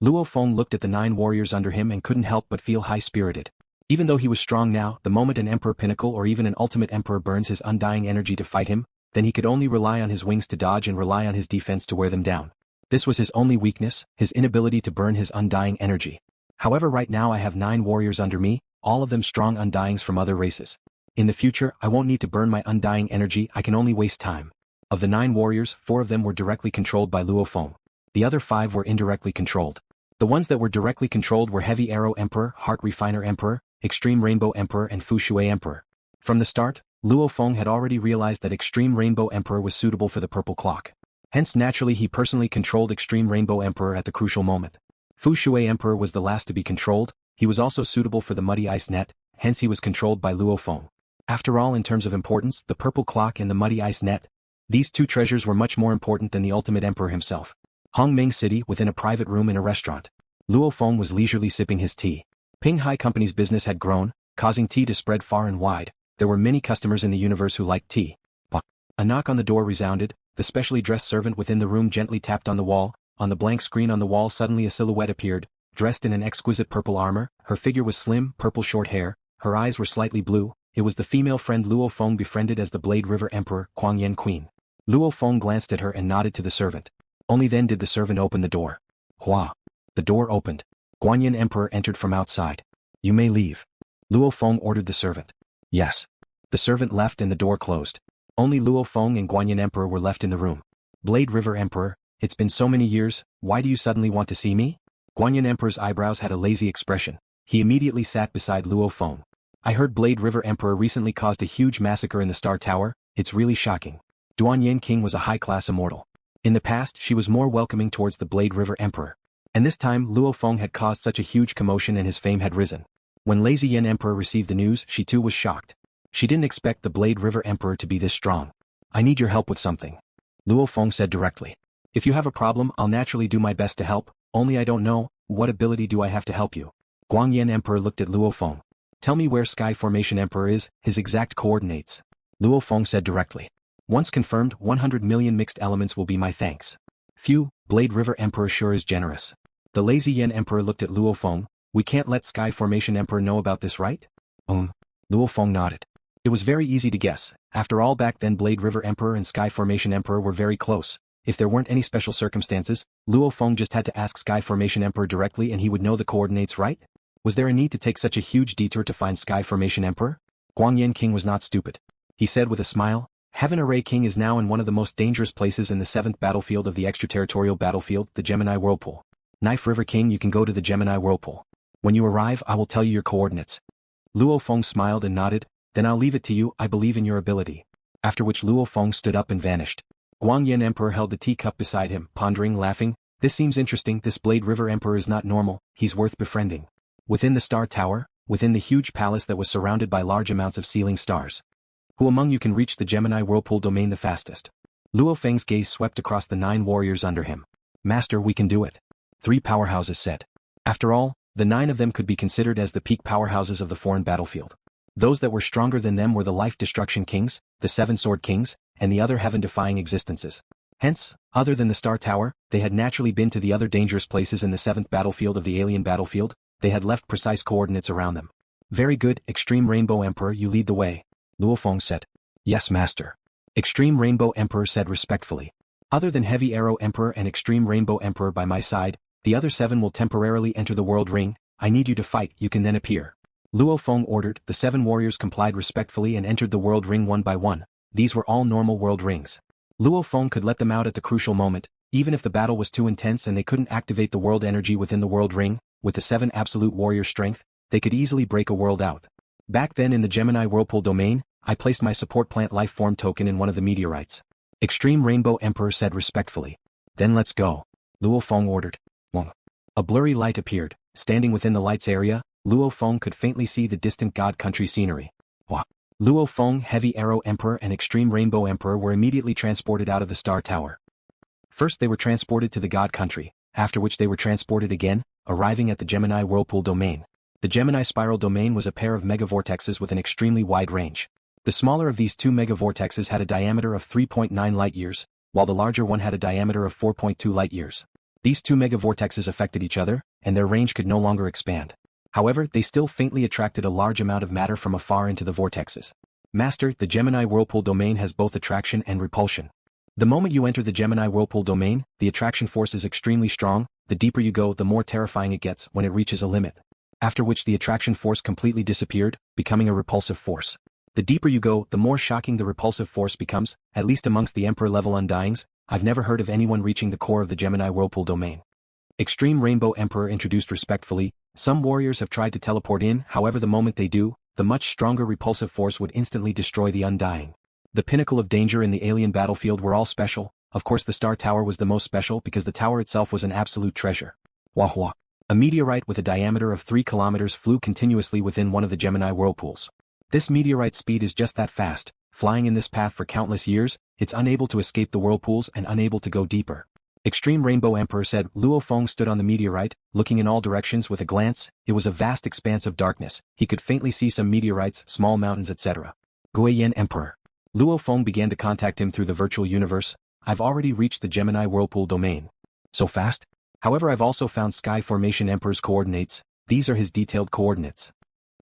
Luo Feng looked at the 9 warriors under him and couldn't help but feel high-spirited. Even though he was strong now, the moment an Emperor Pinnacle or even an Ultimate Emperor burns his undying energy to fight him, then he could only rely on his wings to dodge and rely on his defense to wear them down. This was his only weakness, his inability to burn his undying energy. However, right now I have 9 warriors under me, all of them strong undyings from other races. In the future, I won't need to burn my undying energy, I can only waste time. Of the 9 warriors, 4 of them were directly controlled by Luo Feng. The other 5 were indirectly controlled. The ones that were directly controlled were Heavy Arrow Emperor, Heart Refiner Emperor, Extreme Rainbow Emperor and Fu Shui Emperor. From the start, Luo Feng had already realized that Extreme Rainbow Emperor was suitable for the purple clock. Hence naturally he personally controlled Extreme Rainbow Emperor at the crucial moment. Fu Shui Emperor was the last to be controlled, he was also suitable for the Muddy Ice Net, hence he was controlled by Luo Feng. After all, in terms of importance, the purple clock and the Muddy Ice Net, these 2 treasures were much more important than the Ultimate Emperor himself. Hongming City, within a private room in a restaurant. Luo Feng was leisurely sipping his tea. Ping Hai Company's business had grown, causing tea to spread far and wide. There were many customers in the universe who liked tea. A knock on the door resounded, the specially dressed servant within the room gently tapped on the wall. On the blank screen on the wall suddenly a silhouette appeared, dressed in an exquisite purple armor, her figure was slim, purple short hair, her eyes were slightly blue. It was the female friend Luo Feng befriended as the Blade River Emperor, Kuangyan Queen. Luo Feng glanced at her and nodded to the servant. Only then did the servant open the door. Hua. The door opened. Guanyin Emperor entered from outside. You may leave. Luo Feng ordered the servant. Yes. The servant left and the door closed. Only Luo Feng and Guanyin Emperor were left in the room. Blade River Emperor, it's been so many years, why do you suddenly want to see me? Guanyin Emperor's eyebrows had a lazy expression. He immediately sat beside Luo Feng. I heard Blade River Emperor recently caused a huge massacre in the Star Tower, it's really shocking. Duanyin King was a high-class immortal. In the past she was more welcoming towards the Blade River Emperor. And this time Luo Feng had caused such a huge commotion and his fame had risen. When Lazy Yen Emperor received the news, she too was shocked. She didn't expect the Blade River Emperor to be this strong. I need your help with something. Luo Feng said directly. If you have a problem, I'll naturally do my best to help, only I don't know, what ability do I have to help you? Guangyan Emperor looked at Luo Feng. Tell me where Sky Formation Emperor is, his exact coordinates. Luo Feng said directly. Once confirmed, 100 million mixed elements will be my thanks. Phew, Blade River Emperor sure is generous. The Lazy Yen Emperor looked at Luo Feng. We can't let Sky Formation Emperor know about this, right? Luo Feng nodded. It was very easy to guess. After all, back then Blade River Emperor and Sky Formation Emperor were very close. If there weren't any special circumstances, Luo Feng just had to ask Sky Formation Emperor directly and he would know the coordinates, right? Was there a need to take such a huge detour to find Sky Formation Emperor? Guangyan King was not stupid. He said with a smile, Heaven Array King is now in one of the most dangerous places in the 7th battlefield of the extraterritorial battlefield, the Gemini Whirlpool. Knife River King, you can go to the Gemini Whirlpool. When you arrive, I will tell you your coordinates. Luo Feng smiled and nodded, then I'll leave it to you, I believe in your ability. After which Luo Feng stood up and vanished. Guangyan Emperor held the teacup beside him, pondering, laughing, this seems interesting, this Blade River Emperor is not normal, he's worth befriending. Within the Star Tower, within the huge palace that was surrounded by large amounts of ceiling stars. Who among you can reach the Gemini Whirlpool domain the fastest? Luo Feng's gaze swept across the 9 warriors under him. Master, we can do it. 3 powerhouses said. After all, the 9 of them could be considered as the peak powerhouses of the foreign battlefield. Those that were stronger than them were the Life Destruction Kings, the 7 Sword Kings, and the other heaven-defying existences. Hence, other than the Star Tower, they had naturally been to the other dangerous places in the 7th battlefield of the alien battlefield, they had left precise coordinates around them. Very good, Extreme Rainbow Emperor, you lead the way. Luo Feng said. Yes, Master. Extreme Rainbow Emperor said respectfully. Other than Heavy Arrow Emperor and Extreme Rainbow Emperor by my side, the other 7 will temporarily enter the world ring, I need you to fight, you can then appear. Luo Feng ordered, the 7 warriors complied respectfully and entered the world ring one by one. These were all normal world rings. Luo Feng could let them out at the crucial moment, even if the battle was too intense and they couldn't activate the world energy within the world ring, with the 7 absolute warrior strength, they could easily break a world out. Back then in the Gemini Whirlpool domain, I placed my support plant life form token in one of the meteorites. Extreme Rainbow Emperor said respectfully. Then let's go. Luo Feng ordered. A blurry light appeared. Standing within the lights area, Luo Feng could faintly see the distant God country scenery. Luo Feng, Heavy Arrow Emperor and Extreme Rainbow Emperor were immediately transported out of the Star Tower. First they were transported to the God country, after which they were transported again, arriving at the Gemini Whirlpool domain. The Gemini Spiral domain was a pair of megavortexes with an extremely wide range. The smaller of these 2 megavortexes had a diameter of 3.9 light-years, while the larger one had a diameter of 4.2 light-years. These two mega-vortexes affected each other, and their range could no longer expand. However, they still faintly attracted a large amount of matter from afar into the vortexes. Master, the Gemini Whirlpool domain has both attraction and repulsion. The moment you enter the Gemini Whirlpool domain, the attraction force is extremely strong. The deeper you go, the more terrifying it gets when it reaches a limit. After which the attraction force completely disappeared, becoming a repulsive force. The deeper you go, the more shocking the repulsive force becomes, at least amongst the Emperor-level undyings. I've never heard of anyone reaching the core of the Gemini Whirlpool domain. Extreme Rainbow Emperor introduced respectfully. Some warriors have tried to teleport in, however the moment they do, the much stronger repulsive force would instantly destroy the undying. The pinnacle of danger in the alien battlefield were all special. Of course the Star Tower was the most special because the tower itself was an absolute treasure. Wah wah. A meteorite with a diameter of 3 kilometers flew continuously within one of the Gemini whirlpools. This meteorite's speed is just that fast, flying in this path for countless years, it's unable to escape the whirlpools and unable to go deeper. Extreme Rainbow Emperor said. Luo Feng stood on the meteorite, looking in all directions with a glance. It was a vast expanse of darkness. He could faintly see some meteorites, small mountains, etc. Guiyan Emperor. Luo Feng began to contact him through the virtual universe. I've already reached the Gemini Whirlpool domain. So fast? However, I've also found Sky Formation Emperor's coordinates. These are his detailed coordinates.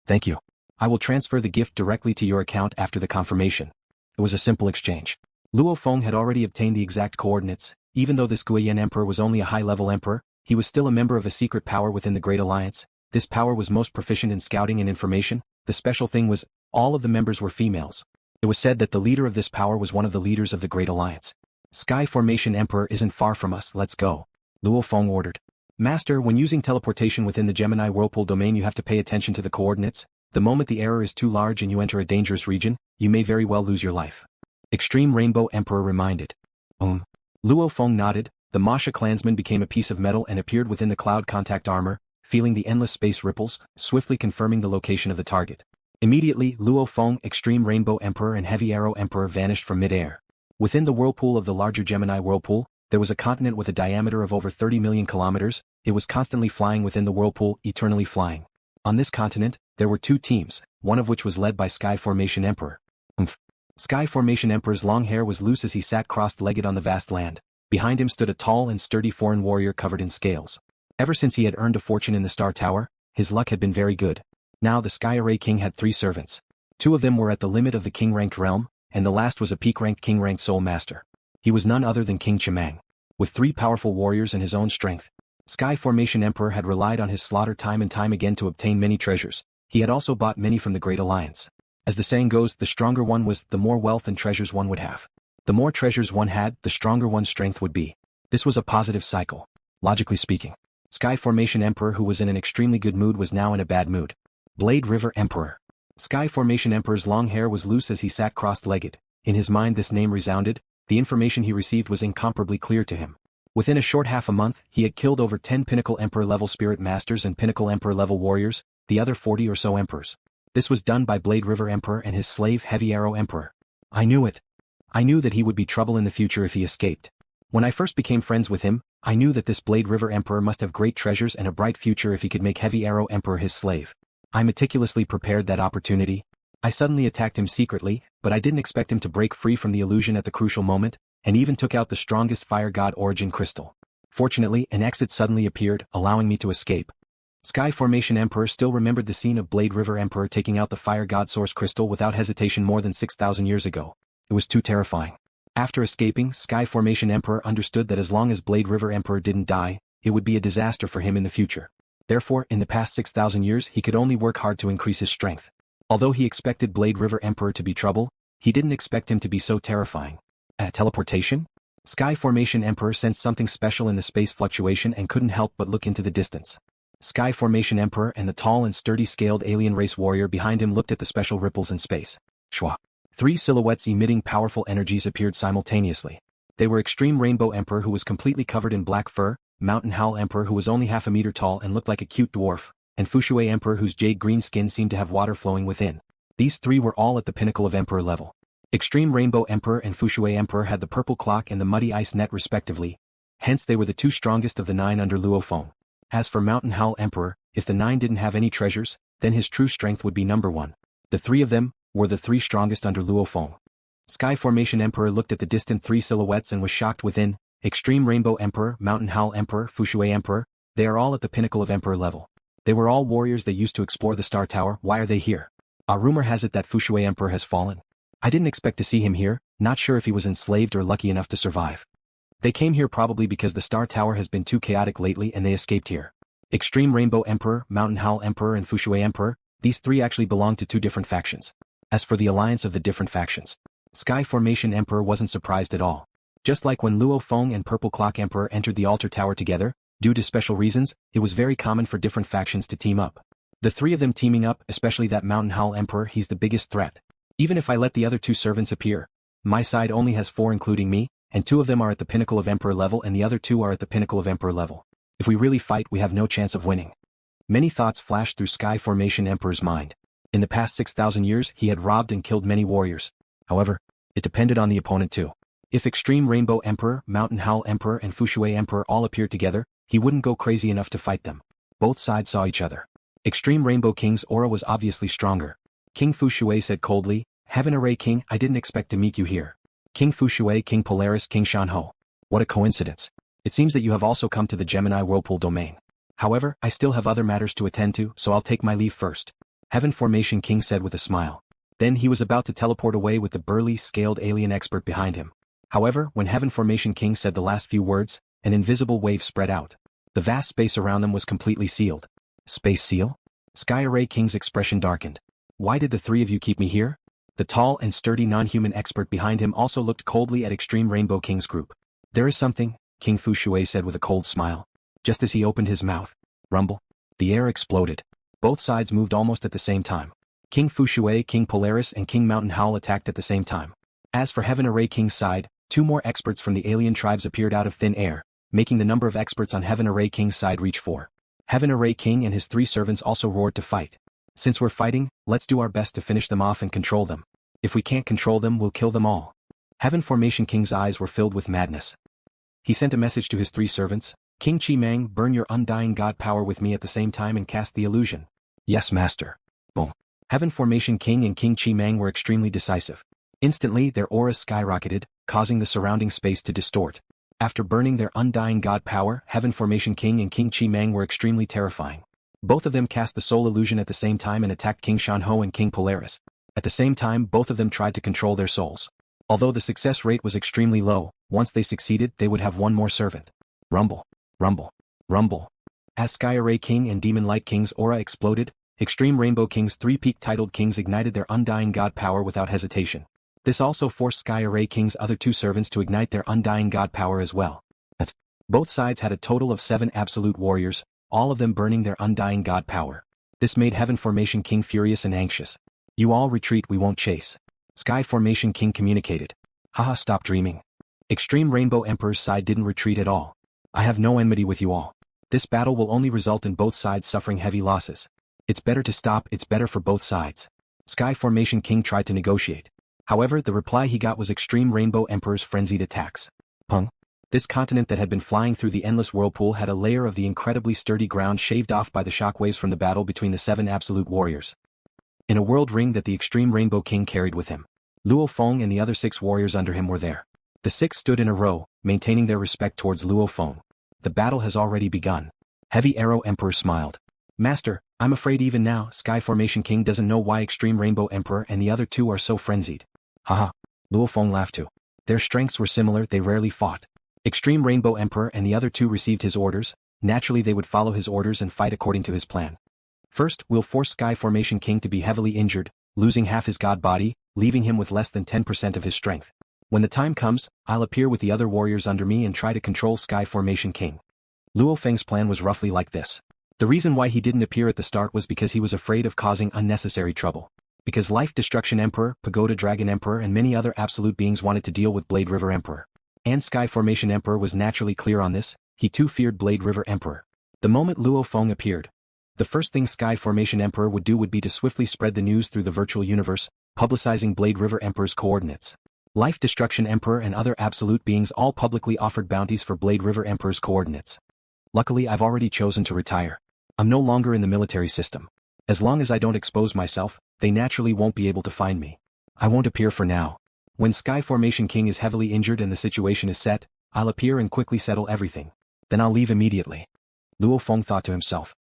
Thank you. I will transfer the gift directly to your account after the confirmation. It was a simple exchange. Luo Feng had already obtained the exact coordinates. Even though this Guiyan Emperor was only a high-level emperor, he was still a member of a secret power within the Great Alliance. This power was most proficient in scouting and information. The special thing was, all of the members were females. It was said that the leader of this power was one of the leaders of the Great Alliance. Sky Formation Emperor isn't far from us, let's go. Luo Feng ordered. Master, when using teleportation within the Gemini Whirlpool domain you have to pay attention to the coordinates. The moment the error is too large and you enter a dangerous region, you may very well lose your life. Extreme Rainbow Emperor reminded. Luo Feng nodded. The Masha clansman became a piece of metal and appeared within the cloud contact armor, feeling the endless space ripples, swiftly confirming the location of the target. Immediately, Luo Feng, Extreme Rainbow Emperor and Heavy Arrow Emperor vanished from mid-air. Within the whirlpool of the larger Gemini Whirlpool, there was a continent with a diameter of over 30 million kilometers. It was constantly flying within the whirlpool, eternally flying. On this continent, there were two teams, one of which was led by Sky Formation Emperor. Sky Formation Emperor's long hair was loose as he sat crossed-legged on the vast land. Behind him stood a tall and sturdy foreign warrior covered in scales. Ever since he had earned a fortune in the Star Tower, his luck had been very good. Now the Sky Array King had 3 servants. 2 of them were at the limit of the king-ranked realm, and the last was a peak-ranked king-ranked soul master. He was none other than King Chimang. With 3 powerful warriors and his own strength, Sky Formation Emperor had relied on his slaughter time and time again to obtain many treasures. He had also bought many from the Great Alliance. As the saying goes, the stronger one was, the more wealth and treasures one would have. The more treasures one had, the stronger one's strength would be. This was a positive cycle. Logically speaking, Sky Formation Emperor, who was in an extremely good mood, was now in a bad mood. Blade River Emperor. Sky Formation Emperor's long hair was loose as he sat crossed-legged. In his mind this name resounded. The information he received was incomparably clear to him. Within a short half a month, he had killed over 10 Pinnacle Emperor-level Spirit Masters and Pinnacle Emperor-level warriors, the other 40 or so emperors. This was done by Blade River Emperor and his slave Heavy Arrow Emperor. I knew it. I knew that he would be trouble in the future if he escaped. When I first became friends with him, I knew that this Blade River Emperor must have great treasures and a bright future if he could make Heavy Arrow Emperor his slave. I meticulously prepared that opportunity. I suddenly attacked him secretly, but I didn't expect him to break free from the illusion at the crucial moment, and even took out the strongest fire god origin crystal. Fortunately, an exit suddenly appeared, allowing me to escape. Sky Formation Emperor still remembered the scene of Blade River Emperor taking out the fire god source crystal without hesitation more than 6,000 years ago. It was too terrifying. After escaping, Sky Formation Emperor understood that as long as Blade River Emperor didn't die, it would be a disaster for him in the future. Therefore, in the past 6,000 years he could only work hard to increase his strength. Although he expected Blade River Emperor to be trouble, he didn't expect him to be so terrifying. Teleportation? Sky Formation Emperor sensed something special in the space fluctuation and couldn't help but look into the distance. Sky Formation Emperor and the tall and sturdy scaled alien race warrior behind him looked at the special ripples in space. Schwa. 3 silhouettes emitting powerful energies appeared simultaneously. They were Extreme Rainbow Emperor, who was completely covered in black fur, Mountain Howl Emperor, who was only half a meter tall and looked like a cute dwarf, and Fushui Emperor, whose jade green skin seemed to have water flowing within. These 3 were all at the pinnacle of Emperor level. Extreme Rainbow Emperor and Fushui Emperor had the purple clock and the muddy ice net respectively. Hence they were the 2 strongest of the 9 under Luo Feng. As for Mountain Howl Emperor, if the 9 didn't have any treasures, then his true strength would be number 1. The 3 of them were the 3 strongest under Luo Feng. Sky Formation Emperor looked at the distant 3 silhouettes and was shocked within. Extreme Rainbow Emperor, Mountain Howl Emperor, Fushui Emperor, they are all at the pinnacle of Emperor level. They were all warriors that used to explore the Star Tower. Why are they here? A rumor has it that Fushui Emperor has fallen. I didn't expect to see him here, not sure if he was enslaved or lucky enough to survive. They came here probably because the Star Tower has been too chaotic lately and they escaped here. Extreme Rainbow Emperor, Mountain Howl Emperor and Fushui Emperor, these three actually belong to two different factions. As for the alliance of the different factions, Sky Formation Emperor wasn't surprised at all. Just like when Luo Feng and Purple Clock Emperor entered the Altar Tower together, due to special reasons, it was very common for different factions to team up. The three of them teaming up, especially that Mountain Howl Emperor, he's the biggest threat. Even if I let the other two servants appear, my side only has 4 including me, and 2 of them are at the pinnacle of Emperor level and the other 2 are at the pinnacle of Emperor level. If we really fight, we have no chance of winning. Many thoughts flashed through Sky Formation Emperor's mind. In the past 6,000 years, he had robbed and killed many warriors. However, it depended on the opponent too. If Extreme Rainbow Emperor, Mountain Howl Emperor and Fushui Emperor all appeared together, he wouldn't go crazy enough to fight them. Both sides saw each other. Extreme Rainbow King's aura was obviously stronger. King Fushui said coldly, "Heaven Array King, I didn't expect to meet you here." King Fushui, King Polaris, King Shanho. What a coincidence. It seems that you have also come to the Gemini Whirlpool domain. However, I still have other matters to attend to, so I'll take my leave first. Heaven Formation King said with a smile. Then he was about to teleport away with the burly, scaled alien expert behind him. However, when Heaven Formation King said the last few words, an invisible wave spread out. The vast space around them was completely sealed. Space seal? Sky Array King's expression darkened. Why did the 3 of you keep me here? The tall and sturdy non-human expert behind him also looked coldly at Extreme Rainbow King's group. There is something, King Fushui said with a cold smile. Just as he opened his mouth. Rumble. The air exploded. Both sides moved almost at the same time. King Fushui, King Polaris and King Mountain Howl attacked at the same time. As for Heaven Array King's side, 2 more experts from the alien tribes appeared out of thin air, making the number of experts on Heaven Array King's side reach 4. Heaven Array King and his 3 servants also roared to fight. Since we're fighting, let's do our best to finish them off and control them. If we can't control them, we'll kill them all. Heaven Formation King's eyes were filled with madness. He sent a message to his 3 servants. King Chi Mang, burn your undying god power with me at the same time and cast the illusion. Yes, master. Boom. Heaven Formation King and King Chi Mang were extremely decisive. Instantly, their auras skyrocketed, causing the surrounding space to distort. After burning their undying god power, Heaven Formation King and King Chi Mang were extremely terrifying. Both of them cast the soul illusion at the same time and attacked King Shanho and King Polaris. At the same time, both of them tried to control their souls. Although the success rate was extremely low, once they succeeded, they would have 1 more servant. Rumble. Rumble. Rumble. As Sky Array King and Demon Light King's aura exploded, Extreme Rainbow King's 3 peak-titled kings ignited their undying god power without hesitation. This also forced Sky Array King's other 2 servants to ignite their undying god power as well. Both sides had a total of 7 absolute warriors, all of them burning their undying god power. This made Heaven Formation King furious and anxious. You all retreat, we won't chase. Sky Formation King communicated. Haha, stop dreaming. Extreme Rainbow Emperor's side didn't retreat at all. I have no enmity with you all. This battle will only result in both sides suffering heavy losses. It's better to stop, it's better for both sides. Sky Formation King tried to negotiate. However, the reply he got was Extreme Rainbow Emperor's frenzied attacks. Pung. This continent that had been flying through the endless whirlpool had a layer of the incredibly sturdy ground shaved off by the shockwaves from the battle between the 7 absolute warriors. In a world ring that the Extreme Rainbow King carried with him, Luo Feng and the other 6 warriors under him were there. The 6 stood in a row, maintaining their respect towards Luo Feng. The battle has already begun. Heavy Arrow Emperor smiled. Master, I'm afraid even now, Sky Formation King doesn't know why Extreme Rainbow Emperor and the other 2 are so frenzied. Haha. Luo Feng laughed too. Their strengths were similar, they rarely fought. Extreme Rainbow Emperor and the other 2 received his orders, naturally they would follow his orders and fight according to his plan. First, we'll force Sky Formation King to be heavily injured, losing half his god body, leaving him with less than 10% of his strength. When the time comes, I'll appear with the other warriors under me and try to control Sky Formation King. Luo Feng's plan was roughly like this. The reason why he didn't appear at the start was because he was afraid of causing unnecessary trouble. Because Life Destruction Emperor, Pagoda Dragon Emperor and many other absolute beings wanted to deal with Blade River Emperor. And Sky Formation Emperor was naturally clear on this, he too feared Blade River Emperor. The moment Luo Feng appeared, the first thing Sky Formation Emperor would do would be to swiftly spread the news through the virtual universe, publicizing Blade River Emperor's coordinates. Life Destruction Emperor and other absolute beings all publicly offered bounties for Blade River Emperor's coordinates. Luckily, I've already chosen to retire. I'm no longer in the military system. As long as I don't expose myself, they naturally won't be able to find me. I won't appear for now. When Sky Formation King is heavily injured and the situation is set, I'll appear and quickly settle everything. Then I'll leave immediately. Luo Feng thought to himself.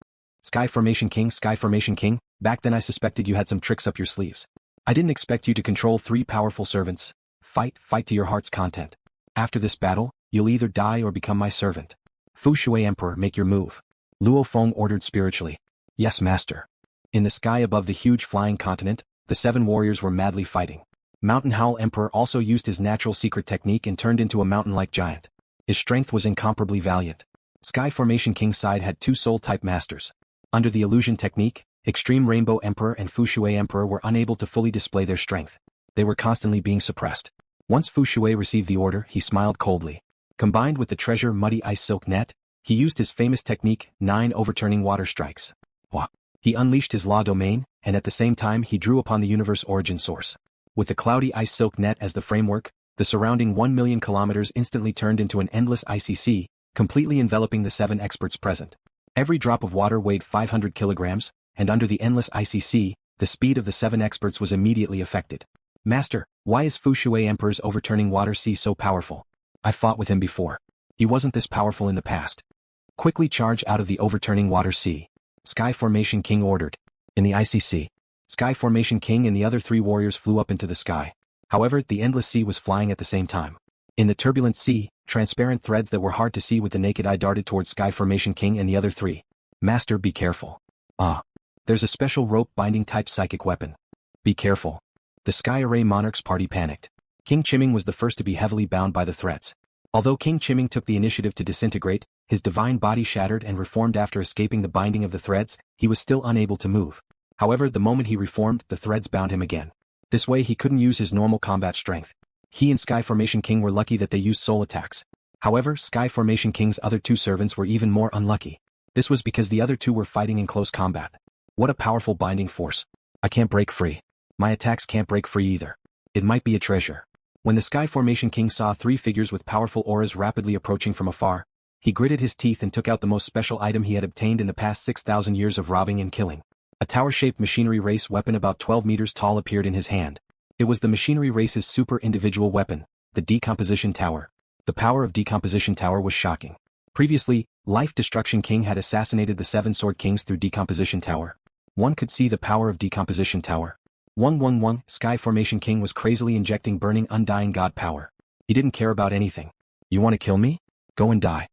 Sky Formation King, back then I suspected you had some tricks up your sleeves. I didn't expect you to control 3 powerful servants. Fight to your heart's content. After this battle, you'll either die or become my servant. Fu Shui Emperor, make your move. Luo Feng ordered spiritually. Yes, master. In the sky above the huge flying continent, the 7 warriors were madly fighting. Mountain Howl Emperor also used his natural secret technique and turned into a mountain-like giant. His strength was incomparably valiant. Sky Formation King's side had 2 soul-type masters. Under the illusion technique, Extreme Rainbow Emperor and Fu Shui Emperor were unable to fully display their strength. They were constantly being suppressed. Once Fu Shui received the order, he smiled coldly. Combined with the treasure Muddy Ice Silk Net, he used his famous technique, 9 overturning water strikes. He unleashed his law domain, and at the same time he drew upon the universe origin source. With the cloudy ice silk net as the framework, the surrounding 1 million kilometers instantly turned into an endless icy sea, completely enveloping the 7 experts present. Every drop of water weighed 500 kilograms, and under the endless icy sea, the speed of the 7 experts was immediately affected. Master, why is Fu Shui Emperor's overturning water sea so powerful? I fought with him before. He wasn't this powerful in the past. Quickly charge out of the overturning water sea. Sky Formation King ordered. In the icy sea, Sky Formation King and the other 3 warriors flew up into the sky. However, the endless sea was flying at the same time. In the turbulent sea, transparent threads that were hard to see with the naked eye darted towards Sky Formation King and the other 3. Master, be careful. There's a special rope binding type psychic weapon. Be careful. The Sky Array Monarchs party panicked. King Chiming was the first to be heavily bound by the threats. Although King Chiming took the initiative to disintegrate, his divine body shattered and reformed after escaping the binding of the threads, he was still unable to move. However, the moment he reformed, the threads bound him again. This way he couldn't use his normal combat strength. He and Sky Formation King were lucky that they used soul attacks. However, Sky Formation King's other 2 servants were even more unlucky. This was because the other 2 were fighting in close combat. What a powerful binding force. I can't break free. My attacks can't break free either. It might be a treasure. When the Sky Formation King saw 3 figures with powerful auras rapidly approaching from afar, he gritted his teeth and took out the most special item he had obtained in the past 6,000 years of robbing and killing. A tower-shaped machinery race weapon about 12 meters tall appeared in his hand. It was the machinery race's super individual weapon, the Decomposition Tower. The power of Decomposition Tower was shocking. Previously, Life Destruction King had assassinated the 7 Sword Kings through Decomposition Tower. One could see the power of Decomposition Tower. Sky Formation King was crazily injecting burning undying god power. He didn't care about anything. You want to kill me? Go and die.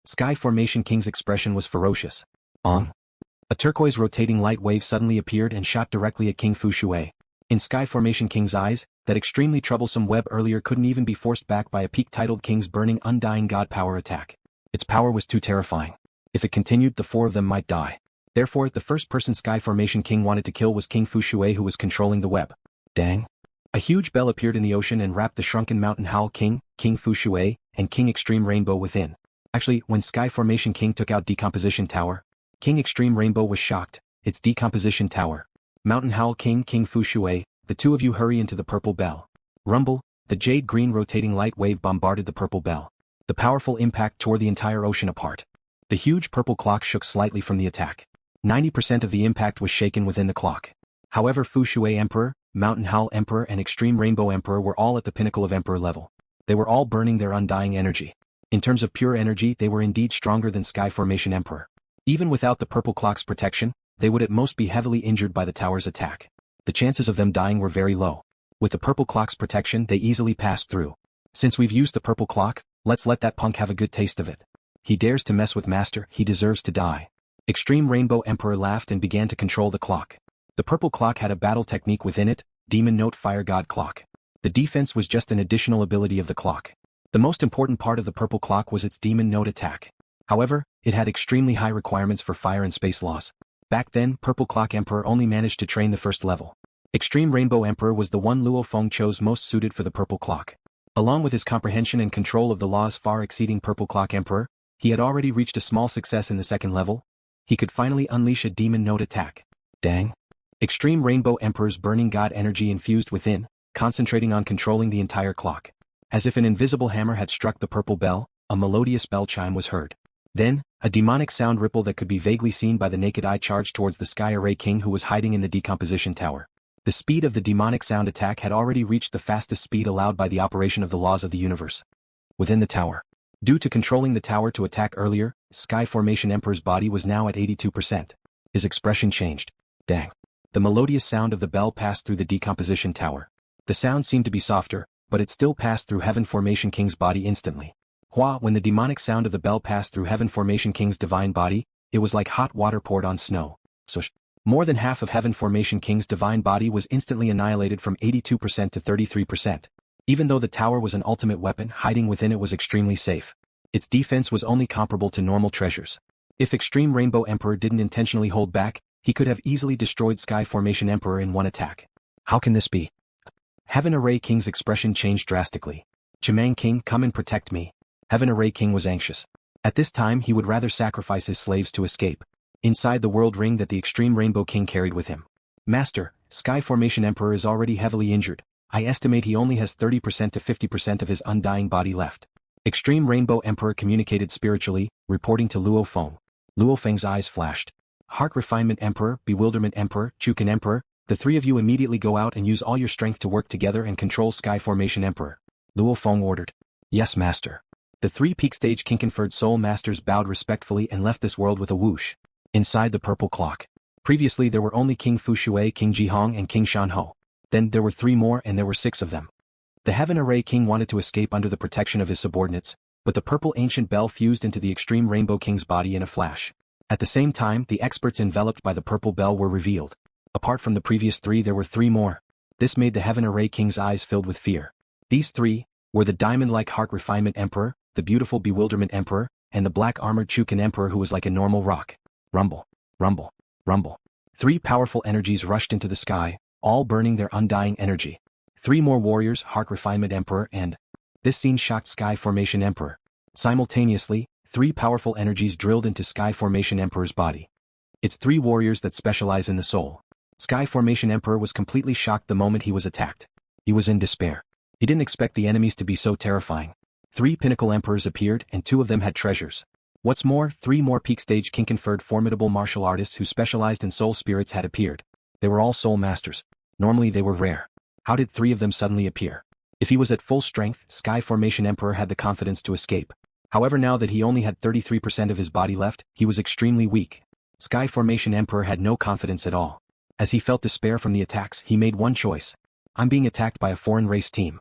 Sky Formation King's expression was ferocious. A turquoise rotating light wave suddenly appeared and shot directly at King Fu Shui. In Sky Formation King's eyes, that extremely troublesome web earlier couldn't even be forced back by a peak-titled King's burning undying god power attack. Its power was too terrifying. If it continued, the 4 of them might die. Therefore, the first person Sky Formation King wanted to kill was King Fu Shui, who was controlling the web. Dang. A huge bell appeared in the ocean and wrapped the shrunken Mountain Howl King, King Fu Shui, and King Extreme Rainbow within. Actually, when Sky Formation King took out Decomposition Tower, King Extreme Rainbow was shocked. It's Decomposition Tower. Mountain Howl King, King Fu Shui, the 2 of you hurry into the purple bell. Rumble, the jade green rotating light wave bombarded the purple bell. The powerful impact tore the entire ocean apart. The huge purple clock shook slightly from the attack. 90% of the impact was shaken within the clock. However, Fu Shui Emperor, Mountain Howl Emperor and Extreme Rainbow Emperor were all at the pinnacle of Emperor level. They were all burning their undying energy. In terms of pure energy, they were indeed stronger than Sky Formation Emperor. Even without the purple clock's protection, they would at most be heavily injured by the tower's attack. The chances of them dying were very low. With the purple clock's protection, they easily passed through. Since we've used the purple clock, let's let that punk have a good taste of it. He dares to mess with Master, he deserves to die. Extreme Rainbow Emperor laughed and began to control the clock. The purple clock had a battle technique within it, Demon Note Fire God Clock. The defense was just an additional ability of the clock. The most important part of the purple clock was its Demon Note attack. However, it had extremely high requirements for fire and space laws. Back then, Purple Clock Emperor only managed to train the first level. Extreme Rainbow Emperor was the one Luo Feng chose most suited for the purple clock. Along with his comprehension and control of the laws far exceeding Purple Clock Emperor, he had already reached a small success in the second level. He could finally unleash a Demon Note attack. Dang. Extreme Rainbow Emperor's burning god energy infused within, concentrating on controlling the entire clock. As if an invisible hammer had struck the purple bell, a melodious bell chime was heard. Then, a demonic sound ripple that could be vaguely seen by the naked eye charged towards the Sky Array King who was hiding in the Decomposition Tower. The speed of the demonic sound attack had already reached the fastest speed allowed by the operation of the laws of the universe. Within the tower, Due to controlling the tower to attack earlier, Sky Formation Emperor's body was now at 82%. His expression changed. Dang. The melodious sound of the bell passed through the Decomposition Tower. The sound seemed to be softer, but it still passed through Heaven Formation King's body instantly. When the demonic sound of the bell passed through Heaven Formation King's divine body, it was like hot water poured on snow. More than half of Heaven Formation King's divine body was instantly annihilated from 82% to 33%. Even though the tower was an ultimate weapon, hiding within it was extremely safe. Its defense was only comparable to normal treasures. If Extreme Rainbow Emperor didn't intentionally hold back, he could have easily destroyed Sky Formation Emperor in one attack. How can this be? Heaven Array King's expression changed drastically. Chimang King, come and protect me. Heaven Array King was anxious. At this time he would rather sacrifice his slaves to escape. Inside the world ring that the Extreme Rainbow King carried with him. Master, Sky Formation Emperor is already heavily injured. I estimate he only has 30% to 50% of his undying body left. Extreme Rainbow Emperor communicated spiritually, reporting to Luo Feng. Luo Feng's eyes flashed. Heart Refinement Emperor, Bewilderment Emperor, Chukan Emperor, the three of you immediately go out and use all your strength to work together and control Sky Formation Emperor. Luo Feng ordered. Yes, Master. The three peak stage King-conferred soul masters bowed respectfully and left this world with a whoosh. Inside the purple clock. Previously there were only King Fu Shui, King Jihong and King Shanho. Then there were 3 more and there were 6 of them. The Heaven Array King wanted to escape under the protection of his subordinates, but the purple ancient bell fused into the Extreme Rainbow King's body in a flash. At the same time, the experts enveloped by the purple bell were revealed. Apart from the previous 3 there were 3 more. This made the Heaven Array King's eyes filled with fear. These 3 were the diamond-like Heart Refinement Emperor, the beautiful Bewilderment Emperor, and the black-armored Chukan Emperor who was like a normal rock. Rumble, rumble, rumble. 3 powerful energies rushed into the sky, all burning their undying energy. 3 more warriors, Heart Refinement Emperor and... This scene shocked Sky Formation Emperor. Simultaneously, 3 powerful energies drilled into Sky Formation Emperor's body. It's 3 warriors that specialize in the soul. Sky Formation Emperor was completely shocked the moment he was attacked. He was in despair. He didn't expect the enemies to be so terrifying. 3 pinnacle emperors appeared and 2 of them had treasures. What's more, 3 more peak stage king-conferred formidable martial artists who specialized in soul spirits had appeared. They were all soul masters. Normally they were rare. How did 3 of them suddenly appear? If he was at full strength, Sky Formation Emperor had the confidence to escape. However, now that he only had 33% of his body left, he was extremely weak. Sky Formation Emperor had no confidence at all. As he felt despair from the attacks, he made one choice. I'm being attacked by a foreign race team.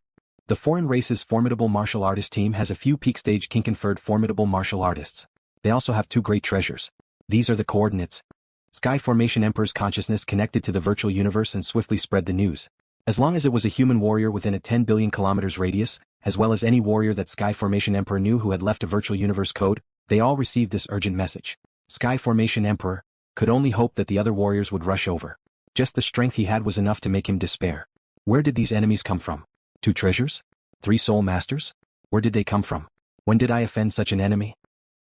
The foreign race's formidable martial artist team has a few peak stage king-conferred formidable martial artists. They also have 2 great treasures. These are the coordinates. Sky Formation Emperor's consciousness connected to the virtual universe and swiftly spread the news. As long as it was a human warrior within a 10 billion kilometers radius, as well as any warrior that Sky Formation Emperor knew who had left a virtual universe code, they all received this urgent message. Sky Formation Emperor could only hope that the other warriors would rush over. Just the strength he had was enough to make him despair. Where did these enemies come from? 2 treasures? 3 soul masters? Where did they come from? When did I offend such an enemy?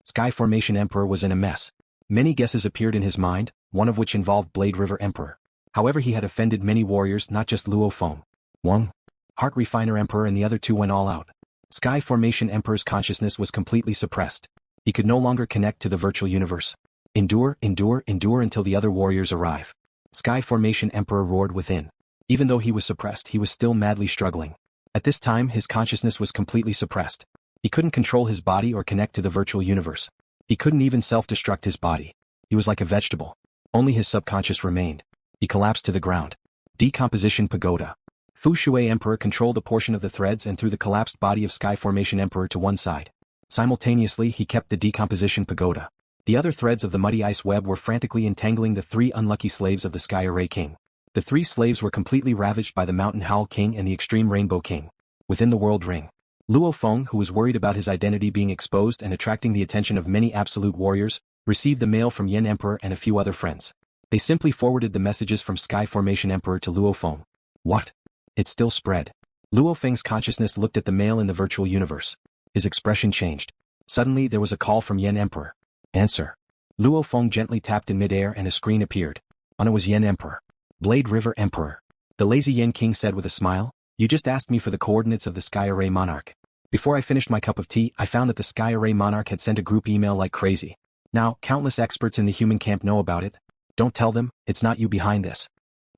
Sky Formation Emperor was in a mess. Many guesses appeared in his mind, one of which involved Blade River Emperor. However, he had offended many warriors, not just Luo Feng. Wang, Heart Refiner Emperor and the other 2 went all out. Sky Formation Emperor's consciousness was completely suppressed. He could no longer connect to the virtual universe. Endure, endure, endure until the other warriors arrive. Sky Formation Emperor roared within. Even though he was suppressed, he was still madly struggling. At this time, his consciousness was completely suppressed. He couldn't control his body or connect to the virtual universe. He couldn't even self-destruct his body. He was like a vegetable. Only his subconscious remained. He collapsed to the ground. Decomposition Pagoda. Fu Shui Emperor controlled a portion of the threads and threw the collapsed body of Sky Formation Emperor to one side. Simultaneously, he kept the Decomposition Pagoda. The other threads of the muddy ice web were frantically entangling the 3 unlucky slaves of the Sky Array King. The 3 slaves were completely ravaged by the Mountain Howl King and the Extreme Rainbow King. Within the world ring, Luo Feng, who was worried about his identity being exposed and attracting the attention of many absolute warriors, received the mail from Yen Emperor and a few other friends. They simply forwarded the messages from Sky Formation Emperor to Luo Feng. What? It still spread. Luo Feng's consciousness looked at the mail in the virtual universe. His expression changed. Suddenly there was a call from Yen Emperor. Answer. Luo Feng gently tapped in midair and a screen appeared. On it was Yen Emperor. Blade River Emperor. The lazy Yen King said with a smile, "You just asked me for the coordinates of the Sky Array Monarch. Before I finished my cup of tea, I found that the Sky Array Monarch had sent a group email like crazy. Now, countless experts in the human camp know about it. Don't tell them, it's not you behind this."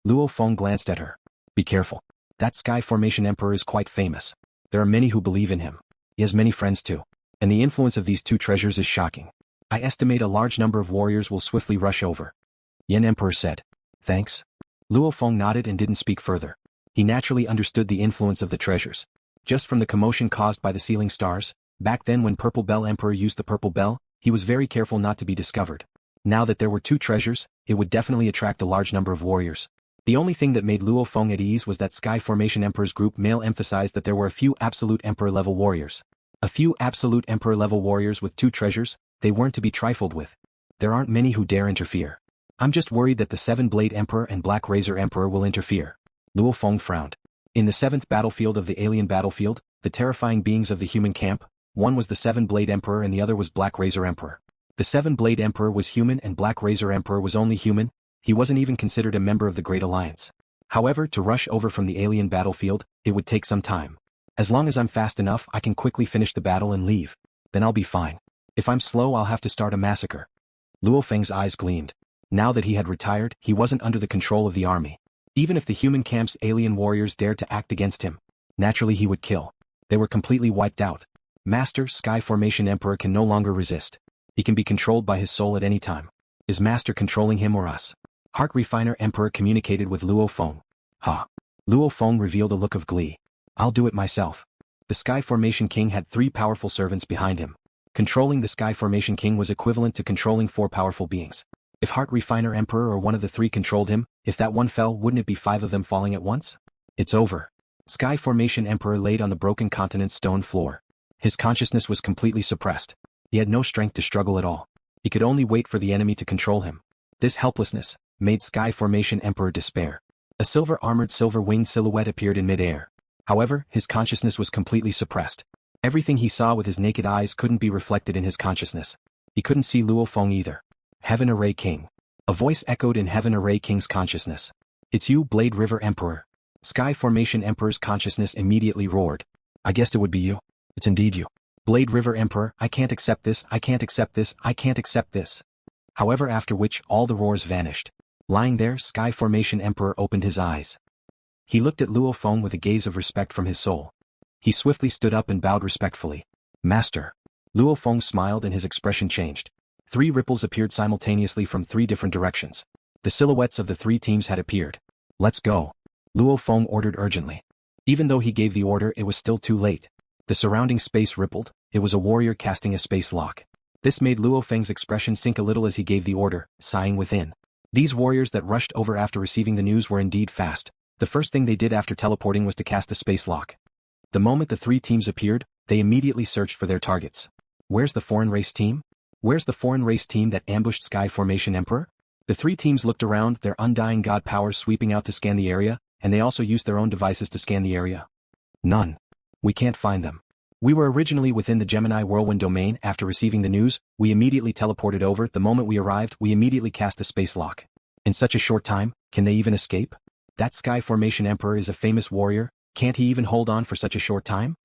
Luo Feng glanced at her. "Be careful. That Sky Formation Emperor is quite famous. There are many who believe in him. He has many friends too. And the influence of these two treasures is shocking. I estimate a large number of warriors will swiftly rush over. Yen Emperor said. Thanks. Luo Feng nodded and didn't speak further. He naturally understood the influence of the treasures. Just from the commotion caused by the sealing stars, back then when Purple Bell Emperor used the Purple Bell, he was very careful not to be discovered. Now that there were two treasures, it would definitely attract a large number of warriors. The only thing that made Luo Feng at ease was that Sky Formation Emperor's group mail emphasized that there were a few absolute Emperor-level warriors. A few absolute Emperor-level warriors with two treasures, they weren't to be trifled with. There aren't many who dare interfere. I'm just worried that the Seven-Blade Emperor and Black Razor Emperor will interfere. Luo Feng frowned. In the seventh battlefield of the alien battlefield, the terrifying beings of the human camp, one was the Seven-Blade Emperor and the other was Black Razor Emperor. The Seven-Blade Emperor was human and Black Razor Emperor was only human. He wasn't even considered a member of the Great Alliance. However, to rush over from the alien battlefield, it would take some time. As long as I'm fast enough, I can quickly finish the battle and leave. Then I'll be fine. If I'm slow, I'll have to start a massacre. Luo Feng's eyes gleamed. Now that he had retired, he wasn't under the control of the army. Even if the human camp's alien warriors dared to act against him, naturally he would kill. They were completely wiped out. Master Sky Formation Emperor can no longer resist. He can be controlled by his soul at any time. Is Master controlling him or us? Heart Refiner Emperor communicated with Luo Feng. Ha! Luo Feng revealed a look of glee. I'll do it myself. The Sky Formation King had 3 powerful servants behind him. Controlling the Sky Formation King was equivalent to controlling 4 powerful beings. If Heart Refiner Emperor or one of the 3 controlled him, if that one fell, wouldn't it be 5 of them falling at once? It's over. Sky Formation Emperor laid on the broken continent's stone floor. His consciousness was completely suppressed. He had no strength to struggle at all. He could only wait for the enemy to control him. This helplessness made Sky Formation Emperor despair. A silver-armored silver-winged silhouette appeared in mid-air. However, his consciousness was completely suppressed. Everything he saw with his naked eyes couldn't be reflected in his consciousness. He couldn't see Luo Feng either. Heaven Array King. A voice echoed in Heaven Array King's consciousness. It's you, Blade River Emperor. Sky Formation Emperor's consciousness immediately roared. I guessed it would be you. It's indeed you. Blade River Emperor, I can't accept this, I can't accept this, I can't accept this. However, after which all the roars vanished. Lying there, Sky Formation Emperor opened his eyes. He looked at Luo Feng with a gaze of respect from his soul. He swiftly stood up and bowed respectfully. Master. Luo Feng smiled and his expression changed. 3 ripples appeared simultaneously from 3 different directions. The silhouettes of the 3 teams had appeared. Let's go. Luo Feng ordered urgently. Even though he gave the order, it was still too late. The surrounding space rippled. It was a warrior casting a space lock. This made Luo Feng's expression sink a little as he gave the order, sighing within. These warriors that rushed over after receiving the news were indeed fast. The first thing they did after teleporting was to cast a space lock. The moment the 3 teams appeared, they immediately searched for their targets. Where's the foreign race team? Where's the foreign race team that ambushed Sky Formation Emperor? The 3 teams looked around, their undying god powers sweeping out to scan the area, and they also used their own devices to scan the area. None. We can't find them. We were originally within the Gemini Whirlwind domain. After receiving the news, we immediately teleported over. The moment we arrived, we immediately cast a space lock. In such a short time, can they even escape? That Sky Formation Emperor is a famous warrior, can't he even hold on for such a short time?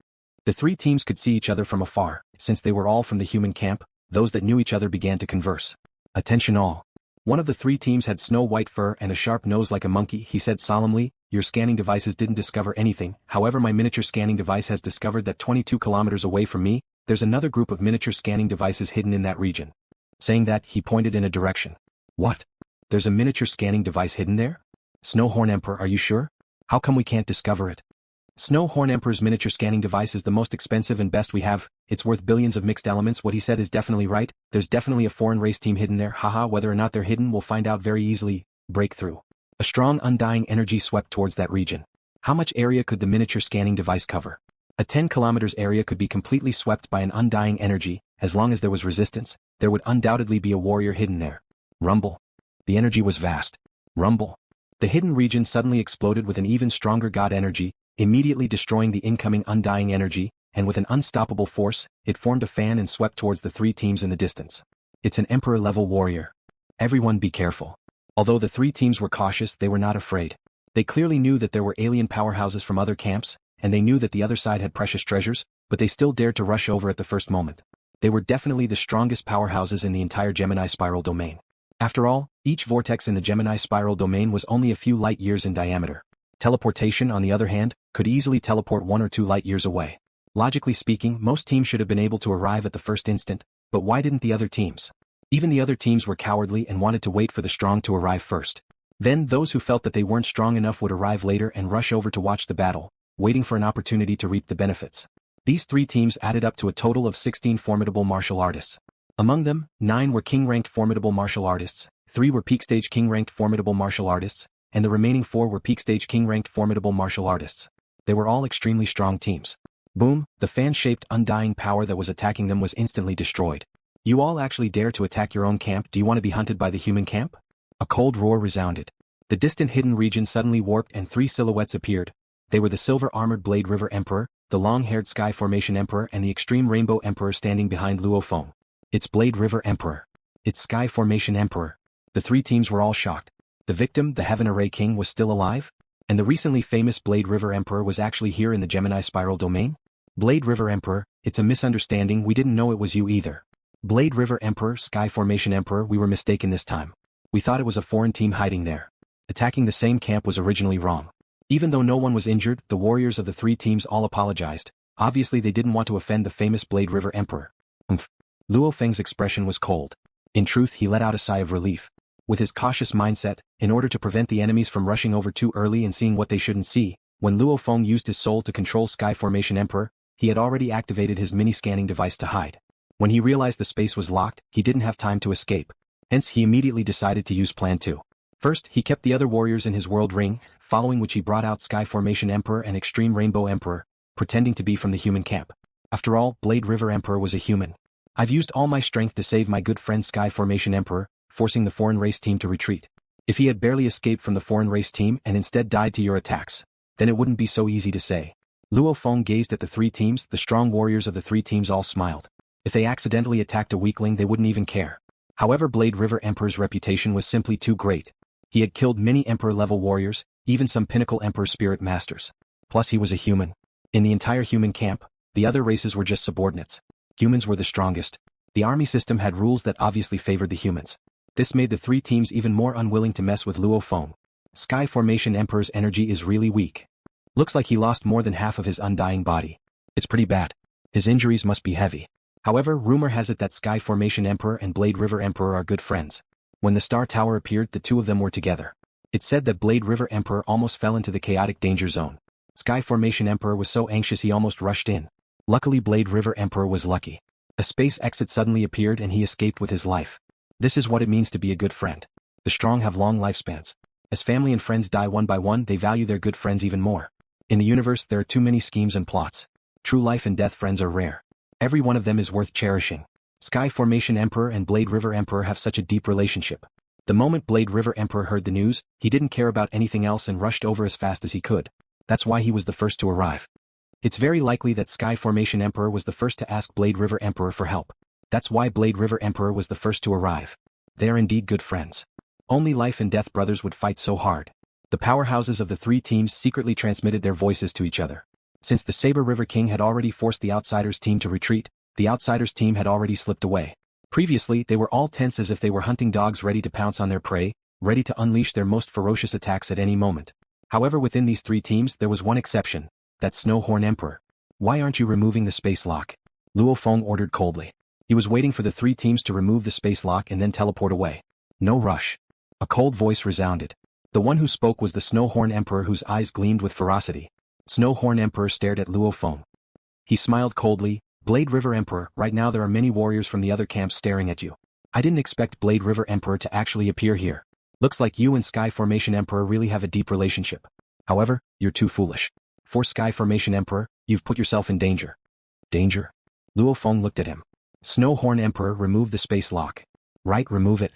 The 3 teams could see each other from afar. Since they were all from the human camp, those that knew each other began to converse. Attention all. One of the 3 teams had snow-white fur and a sharp nose like a monkey. He said solemnly, your scanning devices didn't discover anything. However, my miniature scanning device has discovered that 22 kilometers away from me, there's another group of miniature scanning devices hidden in that region. Saying that, he pointed in a direction. What? There's a miniature scanning device hidden there? Snowhorn Emperor, are you sure? How come we can't discover it? Snowhorn Emperor's miniature scanning device is the most expensive and best we have. It's worth billions of mixed elements. What he said is definitely right. There's definitely a foreign race team hidden there. Haha, whether or not they're hidden we'll find out very easily. Breakthrough. A strong undying energy swept towards that region. How much area could the miniature scanning device cover? A 10 kilometers area could be completely swept by an undying energy. As long as there was resistance, there would undoubtedly be a warrior hidden there. Rumble. The energy was vast. Rumble. The hidden region suddenly exploded with an even stronger god energy, immediately destroying the incoming undying energy, and with an unstoppable force, it formed a fan and swept towards the 3 teams in the distance. It's an Emperor-level warrior. Everyone be careful. Although the 3 teams were cautious, they were not afraid. They clearly knew that there were alien powerhouses from other camps, and they knew that the other side had precious treasures, but they still dared to rush over at the first moment. They were definitely the strongest powerhouses in the entire Gemini Spiral domain. After all, each vortex in the Gemini Spiral domain was only a few light years in diameter. Teleportation, on the other hand, could easily teleport 1 or 2 light years away. Logically speaking, most teams should have been able to arrive at the first instant, but why didn't the other teams? Even the other teams were cowardly and wanted to wait for the strong to arrive first. Then those who felt that they weren't strong enough would arrive later and rush over to watch the battle, waiting for an opportunity to reap the benefits. These 3 teams added up to a total of 16 formidable martial artists. Among them, 9 were king-ranked formidable martial artists, 3 were peak-stage king-ranked formidable martial artists, and the remaining 4 were peak-stage king-ranked formidable martial artists. They were all extremely strong teams. Boom, the fan-shaped undying power that was attacking them was instantly destroyed. You all actually dare to attack your own camp? Do you want to be hunted by the human camp? A cold roar resounded. The distant hidden region suddenly warped and 3 silhouettes appeared. They were the silver-armored Blade River Emperor, the long-haired Sky Formation Emperor and the Extreme Rainbow Emperor standing behind Luo Feng. It's Blade River Emperor. It's Sky Formation Emperor. The 3 teams were all shocked. The victim, the Heaven Array King, was still alive? And the recently famous Blade River Emperor was actually here in the Gemini Spiral domain? Blade River Emperor, it's a misunderstanding, we didn't know it was you either. Blade River Emperor, Sky Formation Emperor, we were mistaken this time. We thought it was a foreign team hiding there. Attacking the same camp was originally wrong. Even though no one was injured, the warriors of the 3 teams all apologized. Obviously they didn't want to offend the famous Blade River Emperor. Luo Feng's expression was cold. In truth, he let out a sigh of relief. With his cautious mindset, in order to prevent the enemies from rushing over too early and seeing what they shouldn't see, when Luo Feng used his soul to control Sky Formation Emperor, he had already activated his mini-scanning device to hide. When he realized the space was locked, he didn't have time to escape. Hence he immediately decided to use Plan 2. First, he kept the other warriors in his world ring, following which he brought out Sky Formation Emperor and Extreme Rainbow Emperor, pretending to be from the human camp. After all, Blade River Emperor was a human. I've used all my strength to save my good friend Sky Formation Emperor, forcing the foreign race team to retreat. If he had barely escaped from the foreign race team and instead died to your attacks, then it wouldn't be so easy to say. Luo Feng gazed at the 3 teams, the strong warriors of the 3 teams all smiled. If they accidentally attacked a weakling they wouldn't even care. However, Blade River Emperor's reputation was simply too great. He had killed many Emperor-level warriors, even some pinnacle Emperor Spirit Masters. Plus he was a human. In the entire human camp, the other races were just subordinates. Humans were the strongest. The army system had rules that obviously favored the humans. This made the 3 teams even more unwilling to mess with Luo Feng. Sky Formation Emperor's energy is really weak. Looks like he lost more than half of his undying body. It's pretty bad. His injuries must be heavy. However, rumor has it that Sky Formation Emperor and Blade River Emperor are good friends. When the Star Tower appeared, the 2 of them were together. It's said that Blade River Emperor almost fell into the chaotic danger zone. Sky Formation Emperor was so anxious he almost rushed in. Luckily Blade River Emperor was lucky. A space exit suddenly appeared and he escaped with his life. This is what it means to be a good friend. The strong have long lifespans. As family and friends die one by one, they value their good friends even more. In the universe there are too many schemes and plots. True life and death friends are rare. Every one of them is worth cherishing. Sky Formation Emperor and Blade River Emperor have such a deep relationship. The moment Blade River Emperor heard the news, he didn't care about anything else and rushed over as fast as he could. That's why he was the first to arrive. It's very likely that Sky Formation Emperor was the first to ask Blade River Emperor for help. That's why Blade River Emperor was the first to arrive. They are indeed good friends. Only life and death brothers would fight so hard. The powerhouses of the 3 teams secretly transmitted their voices to each other. Since the Saber River King had already forced the Outsiders team to retreat, the Outsiders team had already slipped away. Previously, they were all tense as if they were hunting dogs ready to pounce on their prey, ready to unleash their most ferocious attacks at any moment. However, within these 3 teams there was one exception, that Snowhorn Emperor. Why aren't you removing the space lock? Luo Feng ordered coldly. He was waiting for the 3 teams to remove the space lock and then teleport away. No rush. A cold voice resounded. The one who spoke was the Snowhorn Emperor whose eyes gleamed with ferocity. Snowhorn Emperor stared at Luo Feng. He smiled coldly. Blade River Emperor, right now there are many warriors from the other camps staring at you. I didn't expect Blade River Emperor to actually appear here. Looks like you and Sky Formation Emperor really have a deep relationship. However, you're too foolish. For Sky Formation Emperor, you've put yourself in danger. Danger? Luo Feng looked at him. Snowhorn Emperor, remove the space lock. Right, remove it.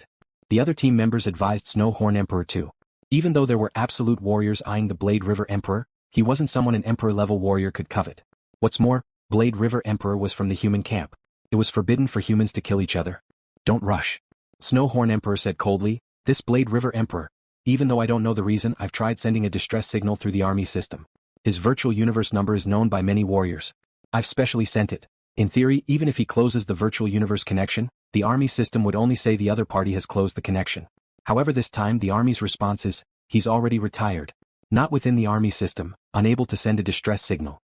The other team members advised Snowhorn Emperor too. Even though there were absolute warriors eyeing the Blade River Emperor, he wasn't someone an Emperor-level warrior could covet. What's more, Blade River Emperor was from the human camp. It was forbidden for humans to kill each other. Don't rush. Snowhorn Emperor said coldly, this Blade River Emperor, even though I don't know the reason, I've tried sending a distress signal through the army system. His virtual universe number is known by many warriors. I've specially sent it. In theory, even if he closes the virtual universe connection, the army system would only say the other party has closed the connection. However, this time the army's response is, he's already retired. Not within the army system, unable to send a distress signal.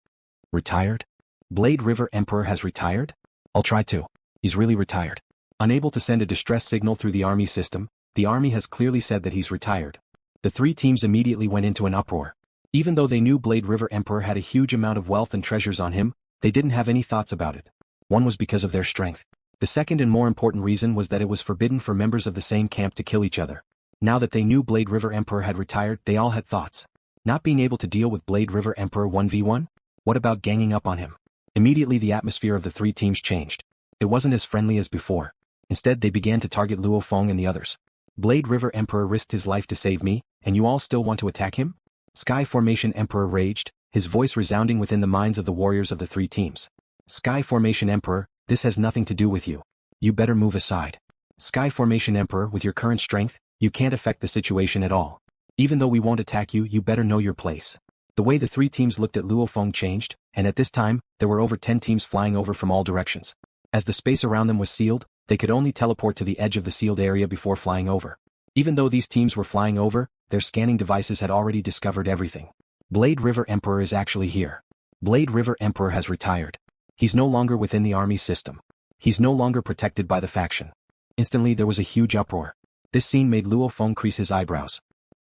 Retired? Blade River Emperor has retired? I'll try to. He's really retired. Unable to send a distress signal through the army system, the army has clearly said that he's retired. The three teams immediately went into an uproar. Even though they knew Blade River Emperor had a huge amount of wealth and treasures on him, they didn't have any thoughts about it. One was because of their strength. The second and more important reason was that it was forbidden for members of the same camp to kill each other. Now that they knew Blade River Emperor had retired, they all had thoughts. Not being able to deal with Blade River Emperor 1v1? What about ganging up on him? Immediately the atmosphere of the three teams changed. It wasn't as friendly as before. Instead they began to target Luo Feng and the others. Blade River Emperor risked his life to save me, and you all still want to attack him? Sky Formation Emperor raged, his voice resounding within the minds of the warriors of the three teams. Sky Formation Emperor, this has nothing to do with you. You better move aside. Sky Formation Emperor, with your current strength, you can't affect the situation at all. Even though we won't attack you, you better know your place. The way the three teams looked at Luo Feng changed, and at this time, there were over 10 teams flying over from all directions. As the space around them was sealed, they could only teleport to the edge of the sealed area before flying over. Even though these teams were flying over, their scanning devices had already discovered everything. Blade River Emperor is actually here. Blade River Emperor has retired. He's no longer within the army system. He's no longer protected by the faction. Instantly there was a huge uproar. This scene made Luo Feng crease his eyebrows.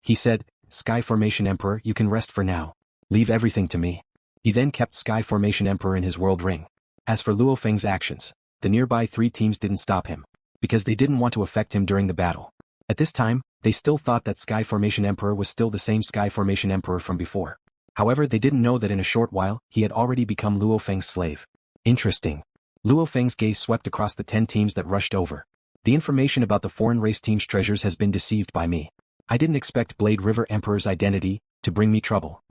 He said, Sky Formation Emperor, you can rest for now. Leave everything to me. He then kept Sky Formation Emperor in his world ring. As for Luo Feng's actions, the nearby three teams didn't stop him, because they didn't want to affect him during the battle. At this time, they still thought that Sky Formation Emperor was still the same Sky Formation Emperor from before. However, they didn't know that in a short while, he had already become Luo Feng's slave. Interesting. Luo Feng's gaze swept across the 10 teams that rushed over. The information about the foreign race team's treasures has been deceived by me. I didn't expect Blade River Emperor's identity to bring me trouble.